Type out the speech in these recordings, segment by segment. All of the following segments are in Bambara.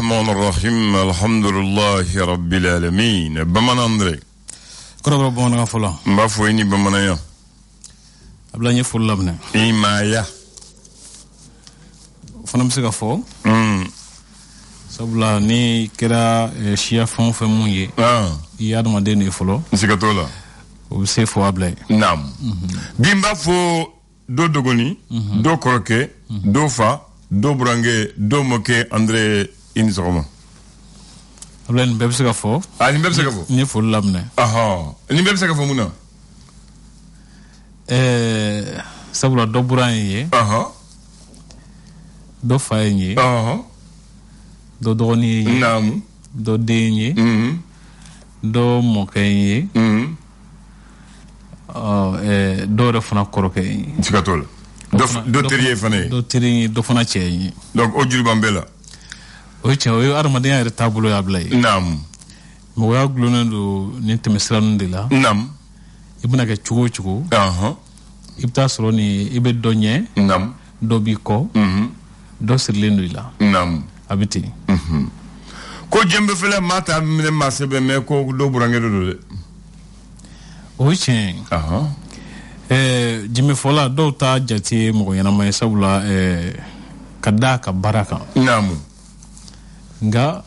الرحمن الرحيم الحمد لله رب العالمين بمن أندري كرو بمن فلا ما فويني بمن يا أبلاني فلا بنا إيما يا فنمسك فو sabula ni kera shia fon fe munye ya dama de ne folo sikatola o se fo ablay nam bimba fo do dogoni do kroke do fa do brange do moke André inizoma ablay ni bebse ka fo ni bebse ka fo ni fo lamne ni bebse ka fo muna sabula do buranye do fa yenye do doni nam do denye do mokenye do refana koroke sikatola do teriye fane do teriye do fana chenye donc o juri bambela o che o armade ya tabulo ya blay nam mo ya glona do ni temesran de la nam ibuna ke chugo ibta soro ni ibe donye nam do biko do sirlendu la nam abiti ko jembe fele mata mine masebe me ko do burange do de o chen jimmy fola do ta jati mo yana mai sabula kada ka baraka namu nga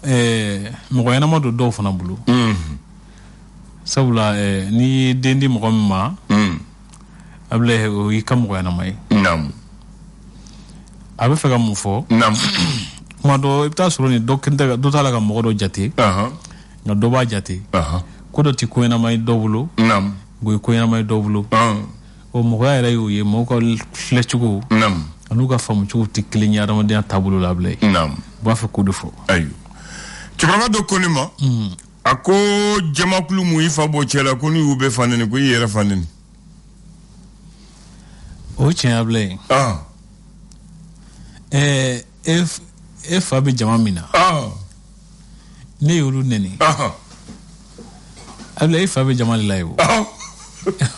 mo yana mo do fana bulu sabula ni dendi mo ma able o yikam mo yana mai namu abe fega mo fo namu do ibta soro ni do kende do tala ka mo do jati nga do ba jati ko do ti ko yana mai do bulu nam go ko yana mai do bulu o mo ga era yu ye mo ko flechugo nam anu ga famu chu ti klinya dama dia tabulu la blay nam ba fa ko do fo ayu ti baba do konima ako jamakulu mu ifa bo chela ko ni ube fanene ko yera fanene o chen blay if abi jamamina ne yuru neni abla if abi jamali laibo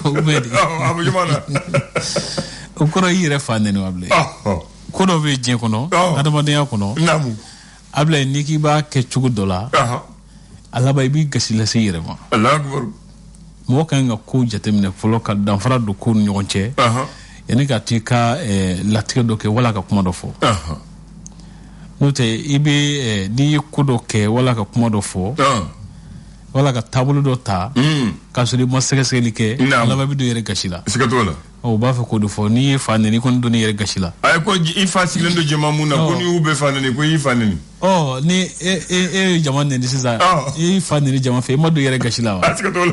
ubedi abu jamana ukoro yire fanene wable kono be je kono adama de yakono namu abla niki ba ke chugu dola ala bay bi gasila se yire ma allah akbar mo kan ga ko jatemne foloka dan fara do ko nyonche yani ka tika latika do ke wala ka kuma do fo note ibe di kudo ke wala ka kuma do fo wala ka tabulu do ta ka suri mo sege ke ala ba bi do yere gashila sikatola o ba fa ko do fo ni fa ne ni kon do ni yere gashila ay ko ifa silendo jema muna ko ni ube fa ne ko ifa ne ni ni jaman ne sisa ifa ne ni jaman fe mo do yere gashila wa sikatola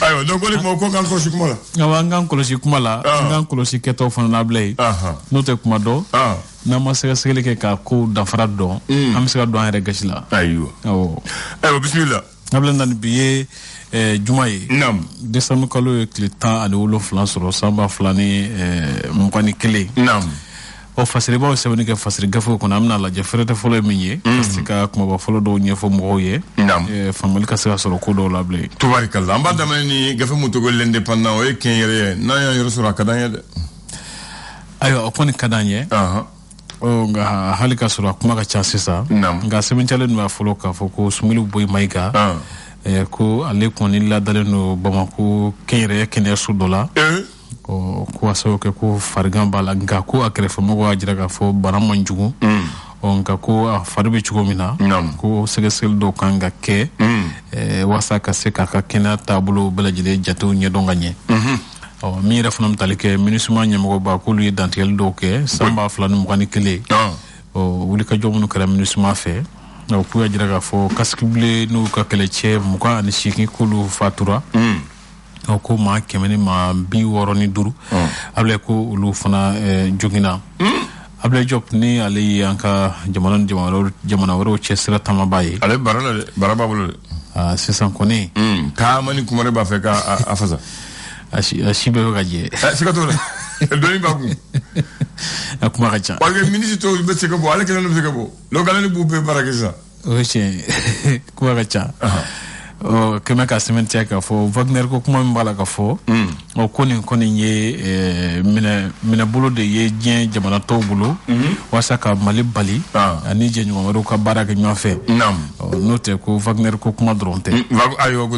ayo donc ko ko kan ko shikuma la ngan ko shikuma la ngan ko shiketo fa na blay note kuma do na ma sege ke ka ko da fara do am sega do yere gashila ayo bismillah ablan nan biye jumaye nam décembre kalo le temps ade wolo flan soro samba flani mukani kele nam o fasiri ba o sebeni ke fasiri gafo ko namna la jefrete folo minye parce que kuma ba folo do nyefo mo ye nam famali ka sera soro ko do lable tubarikallah amba damani gafe mutugo l'indépendant o ken yere na ya yoro sura kadanya de ayo okoni kadanye o nga halika sura kuma ka chasisa nga semen chalen ma folo ka foko sumilu boy maiga ko ale koni la daleno bamako kere kene sudola ko aso ke ko fargan bala nga ko akrefa mo wajira ka fo barama njugo nga ko farbe chugo mina ko segesel do kanga ke wasa ka se ka kena tabulu belajide jato nyedo nganye mi refonam talike minisuma nyamo ba ko lu dantel do ke samba flanu mo kan kele wuli ka jomu kala minisuma fe no puya jira ga fo kaskible no ka kele che mo ka ni shiki kulu fatura ko ma kemeni ma bi woroni duru able ko lu fana jogina able job ni ali anka jamana woro che sira tama baye ale baraba bulu c'est sans connaît ka mani kumare ba fe ka afaza ashi be ga je sikatola doni bagu akuma kacha wage ministre be se ko bo ale kelen be se ko bo lo galani bu be barakisa oche kuma kacha keme ka cimetière ka fo Wagner ko kuma mbala ka fo o koni ye mina bolo de ye dien jamana to bolo wasa ka Mali bali ani je nyoma ka baraka nyofe note ko Wagner ko kuma dronte ayo ko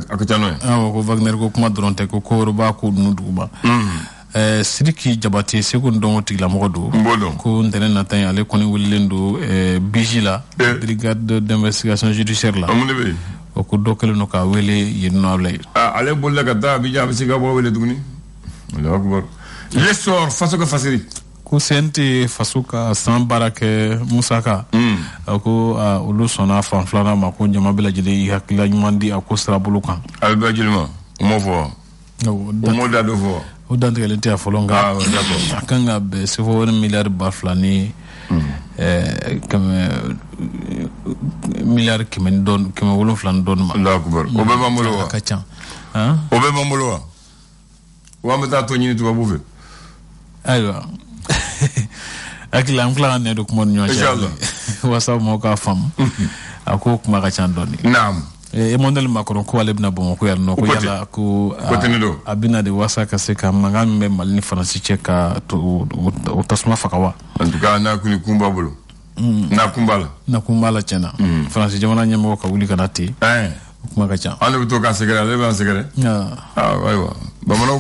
aka tano ko Wagner ko kuma dronte ko ba ko nuduba Sidiki Jabate second don tigla modo ko ndene natan ale koni wulendo Bijila brigade d'investigation judiciaire la o ko dokale no ka wele yinno ablay ale bolle ka da bija bisiga bo wele dugni Allahu akbar l'essor fasuka fasiri ko sente fasuka san barake musaka ko ulu sona fan flana ma ko jama bela jide hakila nyumandi akosra bulukan albajilma mo fo mo da do fo o dandele te afolonga akanga be se fo 1 milliard baflani comme milliard kimen don kimen wolon flan don ma Allahu akbar o be mamulo wa kacha o be mamulo wa mata to nyini to bufe aywa akila amkla ne do ko nyo inshallah wasa mo ka fam ako kuma kacha doni naam Emmanuel Macron ko alebna bon ko yalla no ko yalla ko abina de wasa ka se ka mangam me malni France cheka to tasma fakawa en tout cas na kuni kumba bolo na kumbala chena France jamana nyamo ka wuli kanati kuma ka cha ande to ka segere le ban segere aywa bamana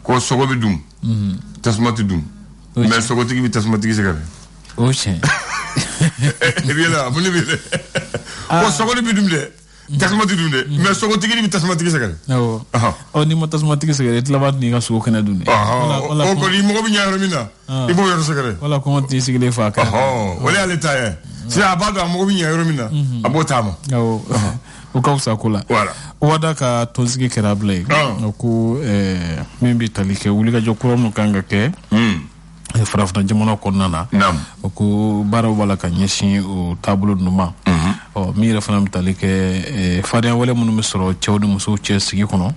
ko sogo bi dum tasma ti dum mais sogo ti bi tasma ti segere o chen bien bu ni bi ko sogo bi dum de tasmati dunde mais sogo tigi bi tasmati segale o ni mo tasmati segale tlabat ni ga suko kana dunde o ko ni mo bi nyaaro mina ibo yoro segale wala ko ti segale fa ka wala ale taye si abado mo bi nyaaro mina abotama o ka usa kula wala wada ka tozige kerable ko mimbi talike wuli ga jokuro no kanga ke farafna jamono ko nana ko baraw wala ka nyeshi o tableau numa o mi refana talike fadian wala munu misro cewdu muso ce sigi kono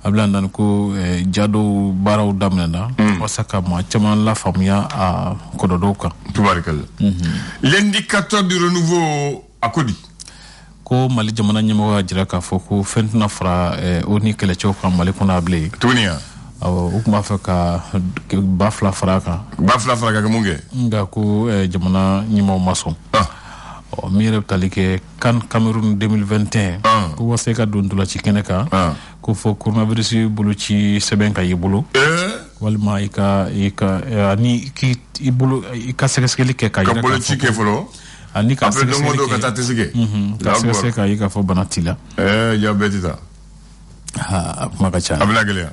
ablandan ko jado baraw damnana wasaka ma chaman la famia a kododoka tubarikalla l'indicateur du renouveau akodi ko Mali jamana nyemo wa jira ka foko fentna fra oni kele choka Mali kona able tunia ukuma faka bafla fraka ka munge nga ko jamana nyimo maso mi rep talike kan Cameroun 2021 ko wase ka don dula ci keneka ko fo coronavirus bulu ci seben ka yibulu walma ika ani ki ibulu ika sekeskeli ke ka bulu ci ke folo ani ka après le modo ka tatisige ka sekeskeli ka ika fo banatila ya betita makacha abnagele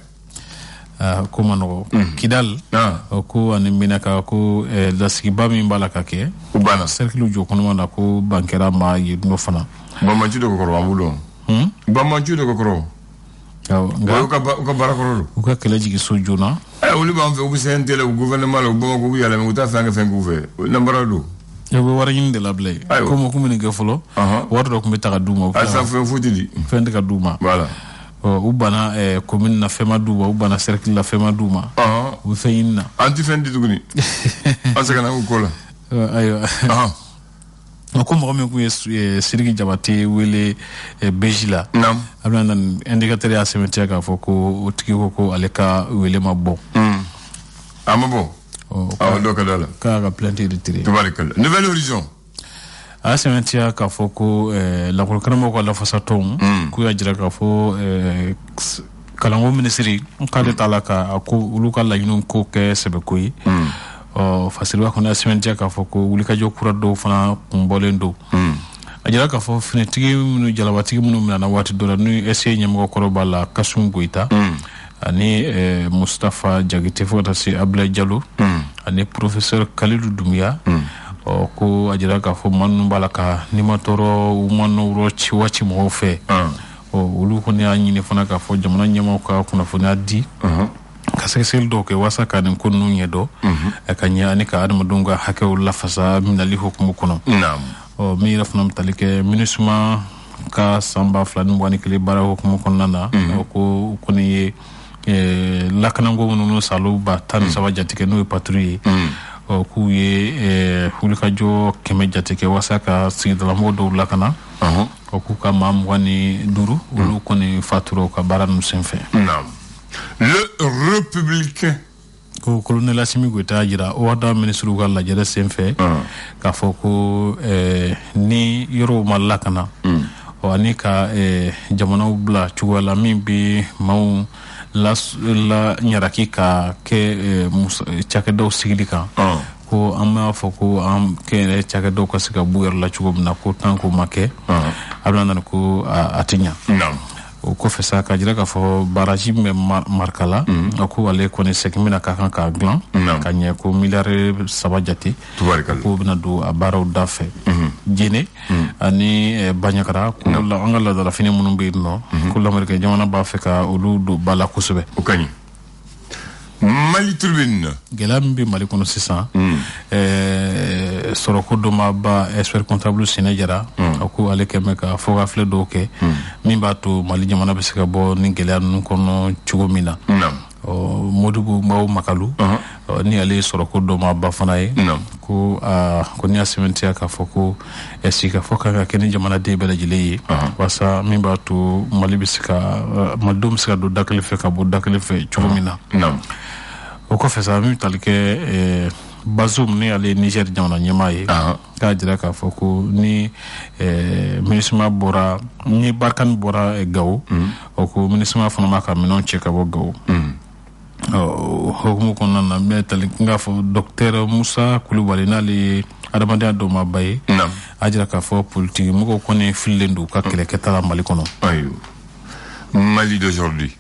ko mano Kidal ko ani minaka ko la sigiba min bala ka ke bana cercle jo kono na ko bankera ma yidno fana bamanchu de ko ambulo bamanchu de ko nga ka barakoro ko kala jigi sojuna wuli ba fe obi sen tele gouvernement le bo ko yala mi uta fanga fen gouver nambara do e bo wara yinde la blay ko mo ko min gefolo wato ko mi taka duma asa fe futidi fen ka duma voilà ubana commune na fema duma ubana cercle la fema duma u feyinna anti fen di duguni asaka na ko la ayo ko mo mi ko Sidiki Jabate wele Bijila ablan indicateur ya cimetière ka foko utiki ko aleka wele mabbo amabo do kadala ka planter de tire tubarikalla nouvel horizon cimetière ka foko la ko kanamo ko la fasaton ku ya jira ka fo kalango ministry ka de talaka ko uluka la yinun ko ke sebe koyi fasilwa ko na cimetière ka foko ulika jokura do fana kumbolendo ajira ka fo finitigi munu jalawatigi munu na wati do nu essay nyamgo ko bala kasum goita ani Mustafa Jagite fota si Abla Diallo ani professeur Khalidou Doumbia ko ajira ka fo manu balaka ni matoro umano rochi wachi mo fe ulu ko ni anyi fana ka fo jamana nyama ka kuna fona di kasesel do ke wasa kanin kunnu yedo kanya ani ka adama dunga hakew la fasa min ali hukumu kono naam mi rafnam talike minusma ka samba flan wani kili bara hukumu kono nana ko koni lakana ngo no salu ba tan sawa jatike no patrouille k'u ye wulikajɔ 100 jate kɛ walasa ka sigidalamɔgɔ dɔw lakana k'u ka maa 25 olu kɔni fatura u ka baara ninnu senfɛ. Le républicain ko colonel Assimi Goïta jira wada ministre ka lajɛrɛ senfɛ k'a fɔ ko ni yɔrɔw ma lakana ani ka jamanaw bila cogoya la min bɛ maaw la ɲaraki ka kɛ cakɛdaw sigili kan ko an b'a fɔ ko an kɛ cakɛdaw ka se ka b'u yɛrɛ la cogo min na ko tant ko ma kɛ a bɛna na ko a tɛ ɲa. o kɔfɛ sa ka jira k'a fɔ baraji min bɛ marikala ko ale kɔni segin bɛna ka kan k'a dilan ka ɲɛ ko miliyari 3 jate ko bɛna don a baaraw da fɛ jene ani baɲakara ko an ka ladalafini minnu bɛ yen nɔ ko lamɛrikɛ jamana b'a fɛ ka olu don ba la kosɛbɛ. o ka ɲi. Mali turbine gɛlɛya min bɛ Mali kɔnɔ sisan sɔrɔko dɔ ma ba expert comptable Sɛnɛ Jara ko ale kɛmɛ ka fɔ ka filɛ dɔw kɛ min b'a to Mali jamana bɛ se ka bɔ ni gɛlɛya ninnu kɔnɔ cogo min na. Modibo Mbawu Makalu ni ale sɔrɔko dɔ ma ba fana ye ko ni y'a sɛbɛntiya k'a fɔ ko sika fɔ ka kɛ ni jamanaden bɛɛ lajɛlen ye walasa min b'a to Mali bɛ se ka malidenw bɛ se ka don da kelen fɛ ka bɔ da kelen fɛ cogo min na. o kɔfɛ sa min tali kɛ Bazoum ni ale Niger jamana ɲɛmaa ye k'a jira k'a fɔ ko ni MINUSMA bɔra ni Barkani bɔra Gawo ko MINUSMA fana b'a ka minɛnw cɛ ka bɔ Gawo. Hokumu kɔnɔna na n bɛ tali k'a fɔ Dr Musa Kulubali n'ale ye adamadenya dɔ ma ba ye a jira k'a fɔ politiki mɔgɔw kɔni fililen don ka kɛlɛkɛta la Mali kɔnɔ. Mali d'aujourd'hui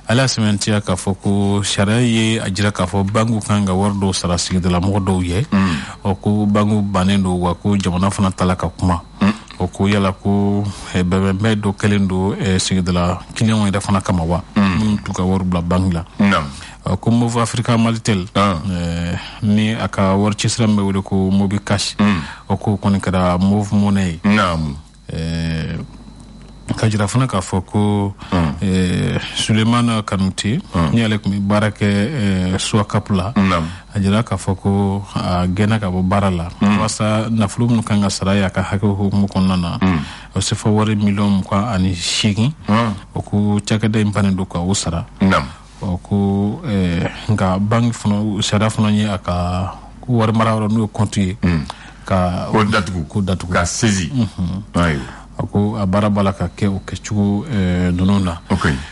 ale y'a sɛbɛntiya k'a fɔ ko sariya ye a jira k'a fɔ banku kan ka wari dɔw sara sigidalamɔgɔ dɔw ye ko banku bannen don wa ko jamana fana tala ka kuma ko yala ko bɛnbɛnbɛn dɔ kɛlen don sigidala kiliyanw yɛrɛ fana kama wa minnu t'u ka wari bila banki la ko Move Africa Malitel ni a ka wari cisira min bɛ wele ko Mobi Cash ko kɔni kɛra Move Money ye ka jira fana k'a fɔ ko Sulemana Kanuti ni ale tun bɛ baara kɛ Suwakapu la a jira k'a fɔ ko a gɛnna ka bɔ baara la walasa nafolo minnu kan ka sara a ka hakɛ hukumu kɔnɔna na o se fɔ wari 28,000 ko cakɛda in bannen don ka o sara ko nka banki fana sariya fana ye a ka wari mara yɔrɔ n'o ye compte ye ka datugu ka saisi ko a baara b'a la ka kɛ o kɛcogo ninnu na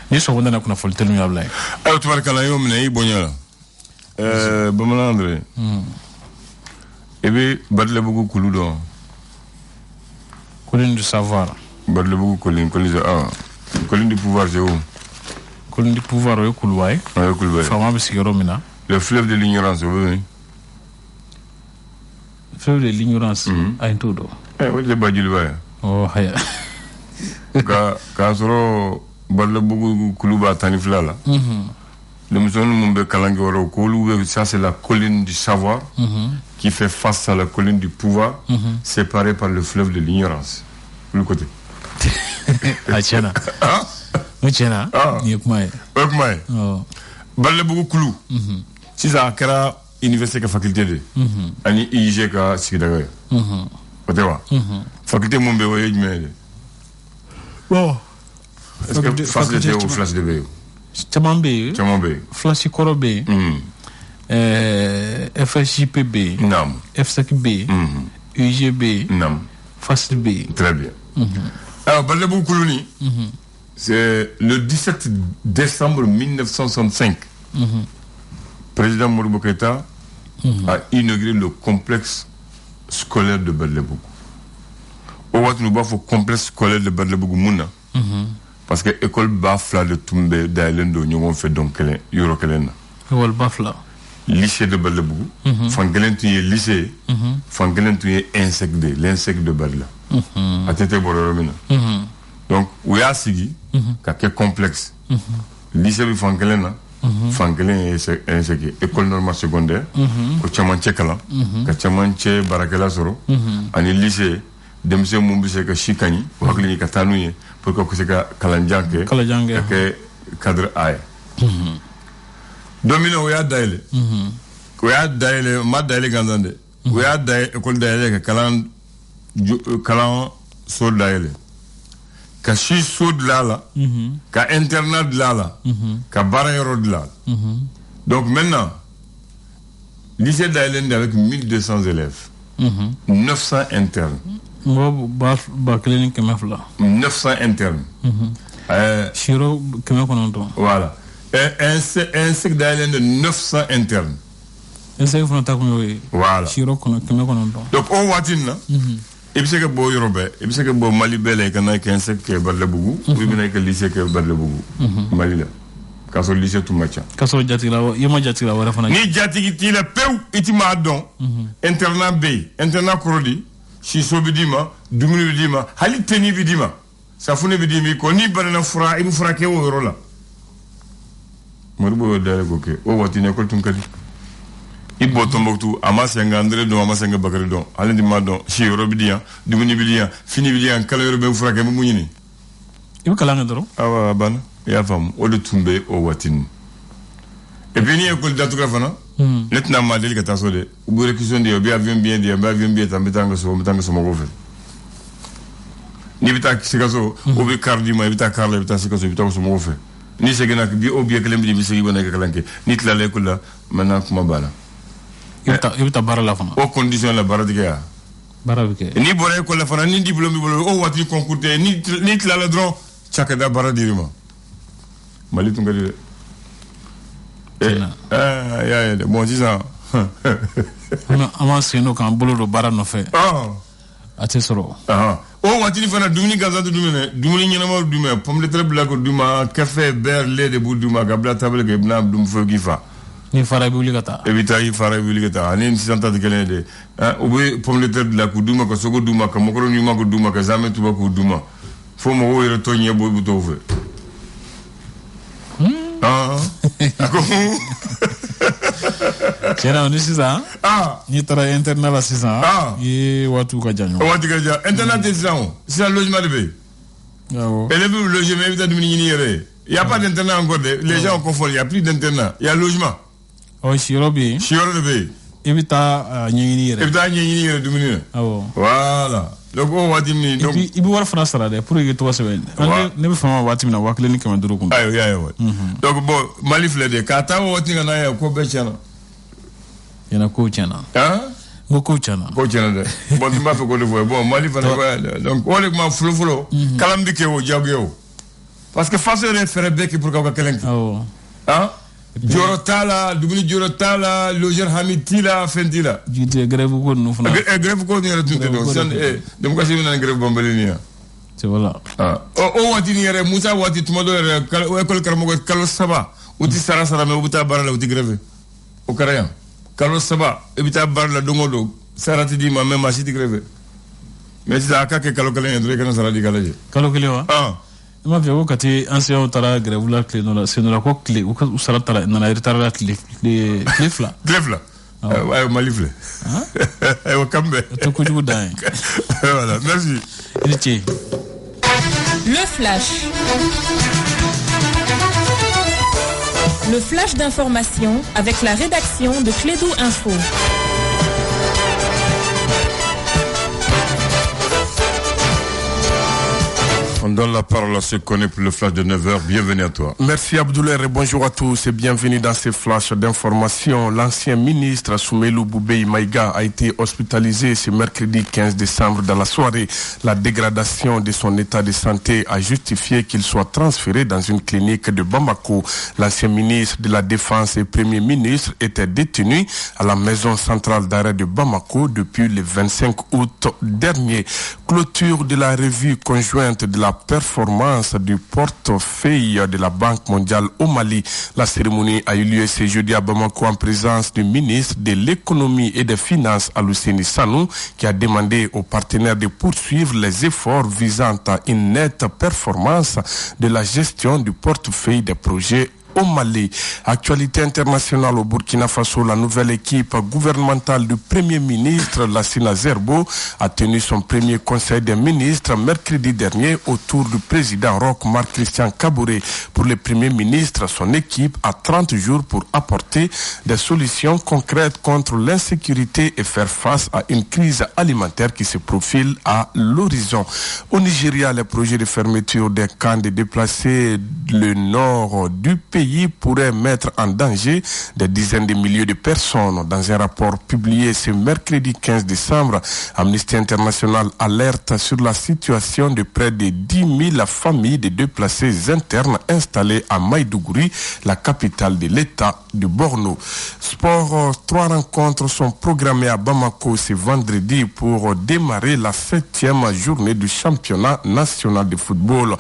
ni sɔgɔma nana kunnafoli tɛ n'u y'a bila ye. ayiwa tubarikala y'o minɛ i bonya la bamanan André i bɛ Badalabugu kulu dɔn. Colline du savoir. Badalabugu colline du pouvoir c'est où? Colline du pouvoir o ye Kuluba ye. Faama bɛ sigi yɔrɔ min na. Le fleuve de l'ignorance o bɛ min. Fleuve de l'ignorance a ye t'o dɔn. o de ye Bajiliba ye. haya k'a sɔrɔ Badalabugu kulu b'a 12 la denmisɛnninw minnu bɛ kalan kɛ yɔrɔ k'olu bɛ ça c'est la colline du savoir qui fait face à la colline du pouvoir séparée par le fleuve de l'ignorance le côté a tiɲɛna o tiɲɛna nin ye kuma ye o ye kuma ye Badalabugu kulu sisan a kɛra université ka faculté de ani IIG ka sigida ye o tɛ wa faculté mun bɛ o ye jumɛn ye de bon est-ce que facilité ou flash de bɛ yen caman bɛ yen flash kɔrɔ bɛ yen FSJP bɛ yen FSEC bɛ yen UG bɛ yen FASL bɛ yen très bien alors Badalabugu kulu ni c'est le 17 décembre 1965 président Modibo Keïta a inauguré le complexe scolaire de Badalabugu. O waati nous b'a fɔ complexe scolaire de Badalabugu mun na parce que école ba fila de tun bɛ dayɛlɛn don ɲɔgɔn fɛ donc kelen yɔrɔ kelen na. École ba fila. Lycée de Badalabugu fan kelen tun ye lycée fan kelen tun ye INSEC de l'INSEC de Badala a tɛ tɛ bɔra yɔrɔ min na donc u y'a sigi ka kɛ complexe lycée bɛ fan kelen na fan kelen ye INSEC ye école normale secondaire ko camancɛ kalan ka camancɛ baarakɛla sɔrɔ ani lycée denmisɛn mun bɛ se ka si ka ɲi o hakili ye ka taa n'u ye pour que ka se ka kalanjan kɛ ka kɛ cadre A ye don min na o y'a dayɛlɛ Oya daele ma daele ganzande. Oya daele école daele kalan so daele. Ka shi so dlala. Ka internat dlala. Ka barayoro dlala. Donc maintenant lycée daele avec 1200 élèves. 900 internes. 900 internes. Shiro Kemekonondo. Voilà. Un sec d'ailleurs de 900 internes. Voilà. Shiro Kemekonondo. Donc, on voit une. Et puis, c'est que Boy Robert, et puis c'est que Boy Malibel et qu'on a qu'un sec qui est Badlebougou, ou bien que le lycée qui est Badlebougou. Malila. Kaso lycée tout match. Kaso Jatila, Yama Jatila, voilà. Ni Jatiki, la peu, itima don, internat B, internat Krodi, Shiso Bidima, Dumuni Bidima, Haliteni Bidima. Safune Bidimi, Koni Banana Fura, il fera que au rola. Moribo Dagoke, o watine école Tunkadi. Ibo Tombouctou, Amasenga André don, Amasenga Bakari don, Alain Dimadon, Chi Robidian, Dumuni Bidian, Fini Bidian, Kalero Frake Mounini. Il veut Kalangadro? Ah, Ban, et à femme, au de Tumbe, au Watin. Et puis, il y a école d'Atografana, Netna Madel Katasode, ou Burekison de Obia bien, Tambetango, Mogofe. Ni bita sikaso obi kardi ma bita karla bita sikaso bita so mo fe ni segena bi obi kelem bi sigi bona kalanke nit la lekula mana kuma bala ibita barala fana au condition la baradiga barabike ni bore ko la fana ni diplôme bolo o wati concours te ni la la dron chaka da baradirima malitu ngadi ya bon disant ama sino kan bolo do bara no fe atesoro o watini fana dumuni gazatu dumuni nyama dumé pomme de terre blako duma café beurre lait de bouduma gabla table ke bna dum fogifa ni fara bi ligata evita yi fara bi ligata ani santa de kele de o be pomme de terre blako duma ko sogo duma ka mokoro nyuma ko duma ka jamais tuba ko duma fo mo wo yero tonye bo bu to fe Tiens, on est ça. Ni tra internat là c'est ça. Et watu ka janyo. Watu ka janyo. Internat c'est ça. C'est un logement de paix. Et les logement évidemment ni yéré. Il y a pas d'internat encore. Les gens confondent, il y a plus d'internat. Il y a logement. Oh, Shirobi. Shirobi. Evita nyini yéré. Evita nyini yéré dumuni. Voilà. Donc on va dire donc il peut voir France là pour que toi semaine. Ne be fama wati na wakle ni kama duru kun. Ayo. Donc bon malif le de kata wati na ya ko be chana. Yana ko chana. Ngo ko chana. Ko chana de. Bon tu m'as fait ko de bon malif na donc on le ma flo kalambi ke wo jagyo. Parce que face à faire bec pour ka kelen. Jorotala, Dubini Jorotala, Loger Hamitila, Fentila. Jite grève ko no fana. Grève ko ni retunte do. Dem ko simi na grève bombelinia. C'est voilà. O wati ni yere Musa wati tumodo yere école karamo ko kalo saba. Uti sara me uta barala uti grève. O karayan. Kalo saba ebita barala dongodo. Sarati di ma même machine grève. Mais ça aka ke kalo kalen ndre kana sara di kalaje. Kalo kele wa? Ma fi wakati ancien tara grève la clé non c'est la ko clé ou sala tara na retard la clé fla ouais malifle wa kambe to ko jugo dai voilà merci le flash d'information avec la rédaction de Clédou Info. On donne la parole à ceux qui connaissent pour le flash de 9h. Bienvenue à toi. Merci Abdoulaye et bonjour à tous et bienvenue dans ce flash d'information. L'ancien ministre Soumelou Boubei Maïga a été hospitalisé ce mercredi 15 décembre dans la soirée. La dégradation de son état de santé a justifié qu'il soit transféré dans une clinique de Bamako. L'ancien ministre de la Défense et premier ministre était détenu à la maison centrale d'arrêt de Bamako depuis le 25 août dernier. Clôture de la revue conjointe de la performance du portefeuille de la Banque mondiale au Mali. La cérémonie a eu lieu ce jeudi à Bamako en présence du ministre de l'économie et des finances Alouseni Sanou qui a demandé aux partenaires de poursuivre les efforts visant à une nette performance de la gestion du portefeuille des projets au Mali. Actualité internationale au Burkina Faso, la nouvelle équipe gouvernementale du Premier ministre Lassina Zerbo a tenu son premier conseil des ministres mercredi dernier autour du président Roch Marc Christian Kaboré. Pour le Premier ministre, son équipe a 30 jours pour apporter des solutions concrètes contre l'insécurité et faire face à une crise alimentaire qui se profile à l'horizon. Au Nigeria, les projets de fermeture des camps de déplacés le nord du pays pourraient mettre en danger des dizaines de milliers de personnes. Dans un rapport publié ce mercredi 15 décembre, Amnesty International alerte sur la situation de près de 10 000 familles de déplacés internes installées à Maïdougouri, la capitale de l'État de Borno. Sport, 3 rencontres sont programmées à Bamako ce vendredi pour démarrer la 7e journée du championnat national de football.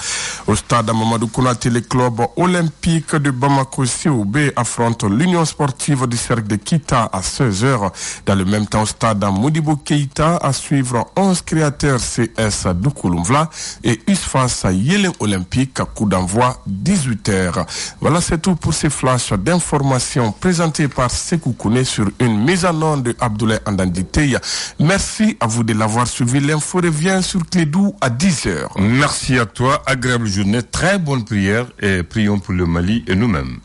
Au stade Mamadou Konaté, le club olympique de Bamako COB affronte l'Union sportive du Cercle de Kita à 16h. Dans le même temps, au stade Modibo Keïta à suivre 11 créateurs CS Doukoulumvla et USFAS Yélin Olympique, coup d'envoi 18h. Voilà, c'est tout pour ces flashs d'informations présentés par Sekou Kouné sur une mise en onde de Abdoulaye Andanditeya. Merci à vous de l'avoir suivi. L'info revient sur Clédou à 10h. Merci à toi, agréable journée, très bonne prière et prions pour le Mali et nous-mêmes.